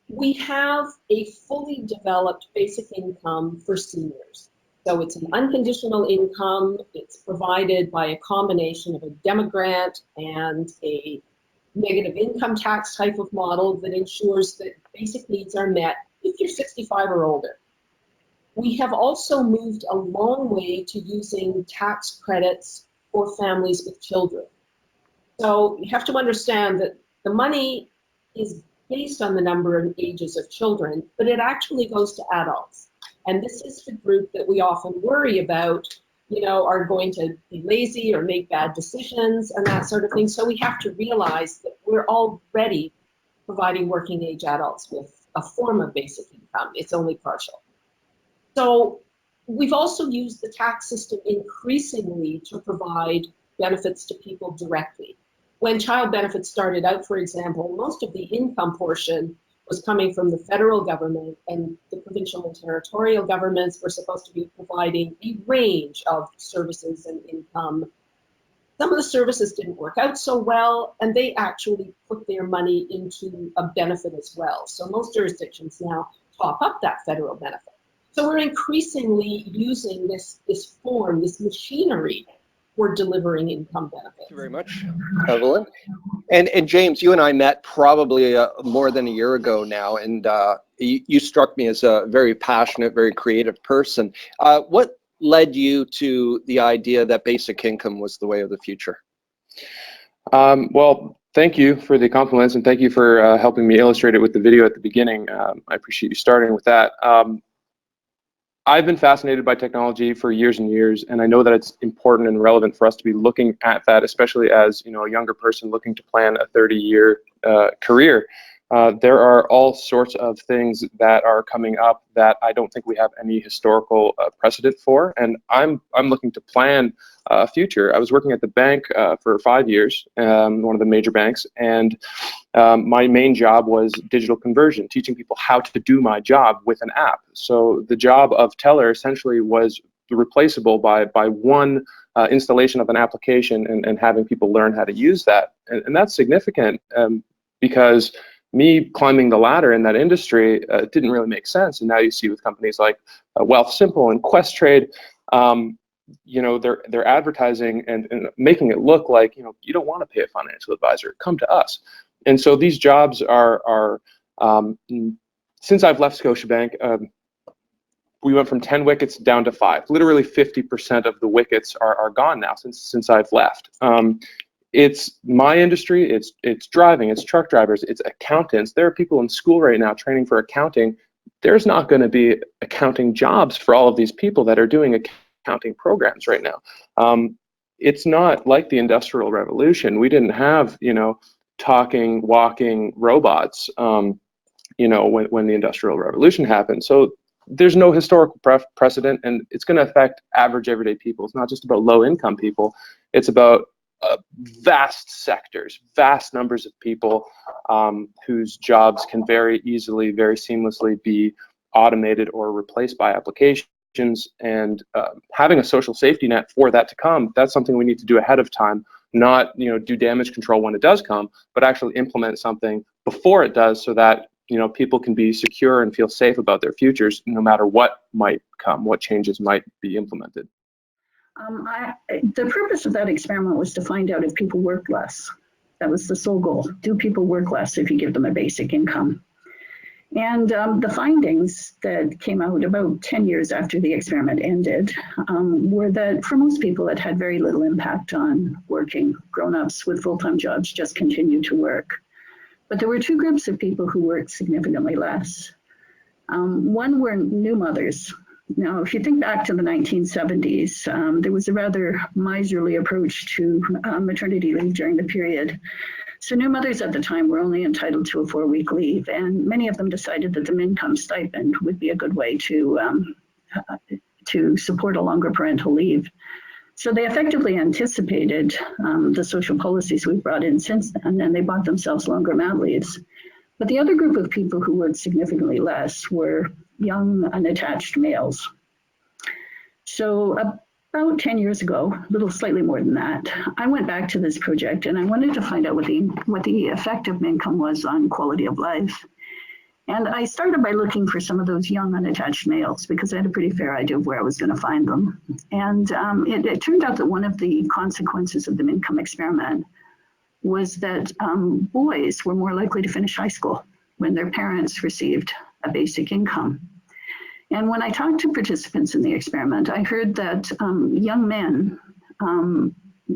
We have a fully developed basic income for seniors. So it's an unconditional income. It's provided by a combination of a demogrant and a negative income tax type of model that ensures that basic needs are met if you're 65 or older. We have also moved a long way to using tax credits for families with children. So you have to understand that the money is based on the number and ages of children, but it actually goes to adults. And this is the group that we often worry about, are going to be lazy or make bad decisions and that sort of thing. So we have to realize that we're already providing working age adults with a form of basic income. It's only partial. So we've also used the tax system increasingly to provide benefits to people directly. When child benefits started out, for example, most of the income portion was coming from the federal government, and the provincial and territorial governments were supposed to be providing a range of services and income. Some of the services didn't work out so well, and they actually put their money into a benefit as well. So most jurisdictions now top up that federal benefit. So we're increasingly using this form, this machinery for delivering income benefits. Thank you very much, Evelyn. And James, you and I met probably more than a year ago now, and you struck me as a very passionate, very creative person. What led you to the idea that basic income was the way of the future? Well, thank you for the compliments, and thank you for helping me illustrate it with the video at the beginning. I appreciate you starting with that. I've been fascinated by technology for years and years, and I know that it's important and relevant for us to be looking at that, especially as a younger person looking to plan a 30-year career. There are all sorts of things that are coming up that I don't think we have any historical precedent for, and I'm looking to plan a future. I was working at the bank for 5 years, one of the major banks, and my main job was digital conversion, teaching people how to do my job with an app. So the job of teller essentially was replaceable by one installation of an application and having people learn how to use that. And that's significant because me climbing the ladder in that industry didn't really make sense. And now you see with companies like Wealthsimple and Questrade, they're advertising and making it look like you don't want to pay a financial advisor, come to us. And so these jobs are since I've left Scotiabank, we went from 10 wickets down to 5. Literally 50% of the wickets are gone now since I've left. It's my industry, it's driving, it's truck drivers, it's accountants. There are people in school right now training for accounting. There's not going to be accounting jobs for all of these people that are doing accounting programs right now. It's not like the Industrial Revolution. We didn't have, talking, walking robots, when the Industrial Revolution happened. So there's no historical precedent, and it's going to affect average everyday people. It's not just about low-income people. It's about vast sectors, vast numbers of people whose jobs can very easily, very seamlessly be automated or replaced by applications. And having a social safety net for that to come, that's something we need to do ahead of time, not do damage control when it does come, but actually implement something before it does so that people can be secure and feel safe about their futures no matter what might come, what changes might be implemented. The purpose of that experiment was to find out if people work less. That was the sole goal. Do people work less if you give them a basic income? And the findings that came out about 10 years after the experiment ended were that for most people it had very little impact on working. Grown-ups with full-time jobs just continued to work. But there were two groups of people who worked significantly less. One were new mothers. Now, if you think back to the 1970s, there was a rather miserly approach to maternity leave during the period. So new mothers at the time were only entitled to a 4-week leave, and many of them decided that the income stipend would be a good way to support a longer parental leave. So they effectively anticipated the social policies we've brought in since then, and they bought themselves longer mat leaves. But the other group of people who worked significantly less were young, unattached males. So about 10 years ago, a little slightly more than that, I went back to this project and I wanted to find out what the effect of income was on quality of life. And I started by looking for some of those young unattached males because I had a pretty fair idea of where I was going to find them. And it turned out that one of the consequences of the MNCOME experiment was that boys were more likely to finish high school when their parents received a basic income. And when I talked to participants in the experiment, I heard that young men,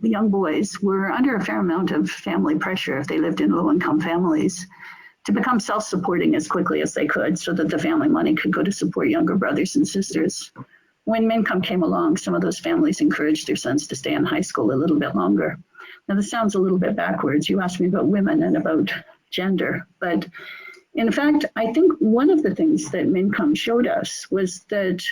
young boys, were under a fair amount of family pressure if they lived in low-income families to become self-supporting as quickly as they could so that the family money could go to support younger brothers and sisters. When MNCOME came along, some of those families encouraged their sons to stay in high school a little bit longer. Now, this sounds a little bit backwards. You asked me about women and about gender, but in fact, I think one of the things that MNCOME showed us was that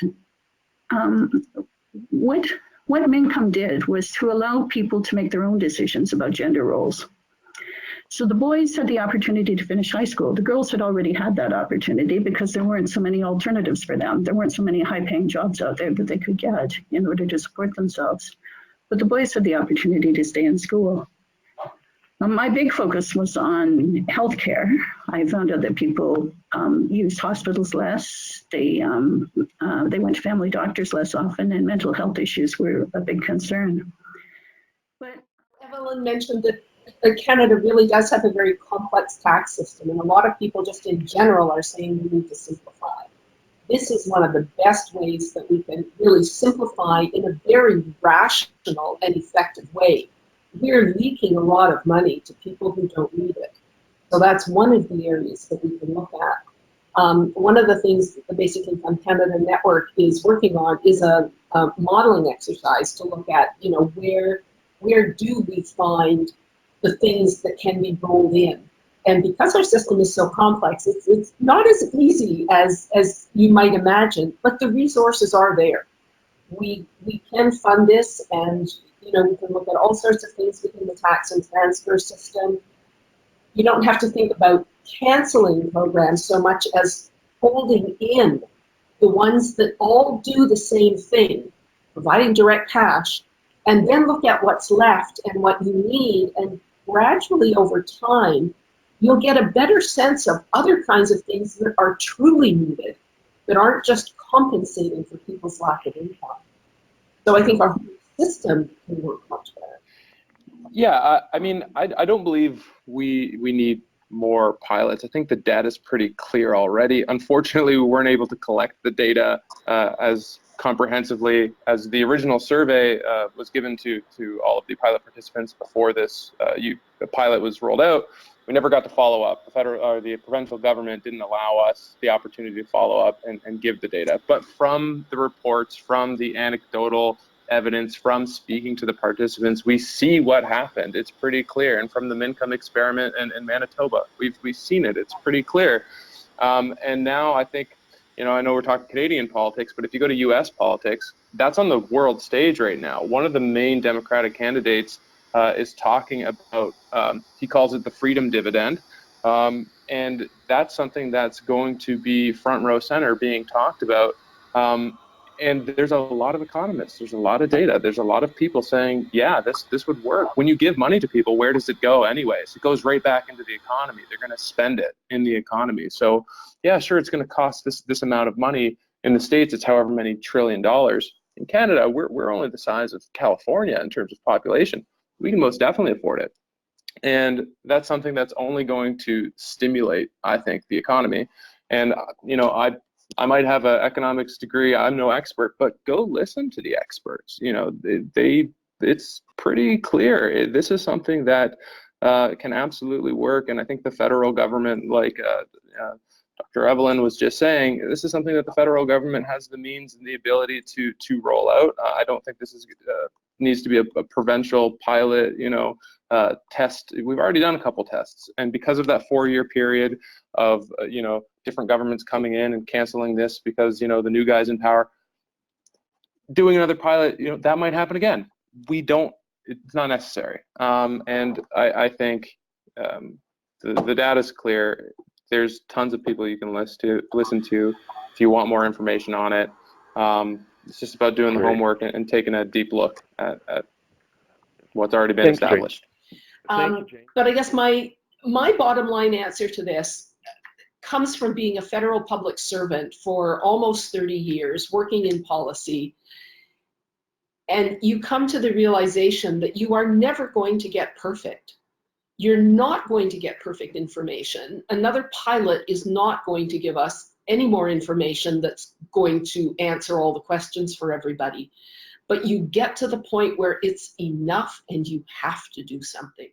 what MNCOME did was to allow people to make their own decisions about gender roles. So the boys had the opportunity to finish high school. The girls had already had that opportunity because there weren't so many alternatives for them. There weren't so many high-paying jobs out there that they could get in order to support themselves. But the boys had the opportunity to stay in school. My big focus was on healthcare. I found out that people used hospitals less. They went to family doctors less often, and mental health issues were a big concern. But Evelyn mentioned that Canada really does have a very complex tax system, and a lot of people just in general are saying we need to simplify. This is one of the best ways that we can really simplify in a very rational and effective way. We're leaking a lot of money to people who don't need it. So that's one of the areas that we can look at. One of the things that the Basic Income Canada Network is working on is a modeling exercise to look at, you know, where do we find the things that can be rolled in. And because our system is so complex, it's not as easy as you might imagine, but the resources are there. We can fund this, and you know, we can look at all sorts of things within the tax and transfer system. You don't have to think about canceling programs so much as holding in the ones that all do the same thing, providing direct cash, and then look at what's left and what you need, and gradually over time, you'll get a better sense of other kinds of things that are truly needed, that aren't just compensating for people's lack of income. So I think our system can work much better. Yeah, I mean, I don't believe we need more pilots. I think the data is pretty clear already. Unfortunately, we weren't able to collect the data as comprehensively as the original survey was given to all of the pilot participants before this the pilot was rolled out. We never got to follow up. The federal or the provincial government didn't allow us the opportunity to follow up and give the data. But from the reports, from the anecdotal evidence, from speaking to the participants, we see what happened. It's pretty clear. And from the MNCOME experiment in Manitoba, we've seen it. It's pretty clear. And now I think, you know, I know we're talking Canadian politics, but if you go to US politics, that's on the world stage right now. One of the main Democratic candidates is talking about, he calls it the freedom dividend. And that's something that's going to be front row center being talked about. And there's a lot of economists, there's a lot of data, there's a lot of people saying, yeah, this would work. When you give money to people, where does it go anyways? It goes right back into the economy. They're going to spend it in the economy. So yeah, sure, it's going to cost this amount of money. In the States, it's however many $1 trillion. In Canada, we're only the size of California in terms of population. We can most definitely afford it. And that's something that's only going to stimulate, I think, the economy. And, you know, I might have an economics degree. I'm no expert, but go listen to the experts. You know, it's pretty clear. This is something that can absolutely work. And I think the federal government, like Dr. Evelyn was just saying, this is something that the federal government has the means and the ability to roll out. I don't think this is needs to be a provincial pilot, you know, test. We've already done a couple tests, and because of that 4-year period of you know, different governments coming in and canceling this because, you know, the new guys in power, doing another pilot, you know, that might happen again. It's not necessary. And I think the data is clear. There's tons of people you can listen to if you want more information on it. It's just about doing the homework and taking a deep look at what's already been established. But I guess my bottom line answer to this, comes from being a federal public servant for almost 30 years, working in policy, and you come to the realization that you are never going to get perfect. You're not going to get perfect information. Another pilot is not going to give us any more information that's going to answer all the questions for everybody. But you get to the point where it's enough and you have to do something.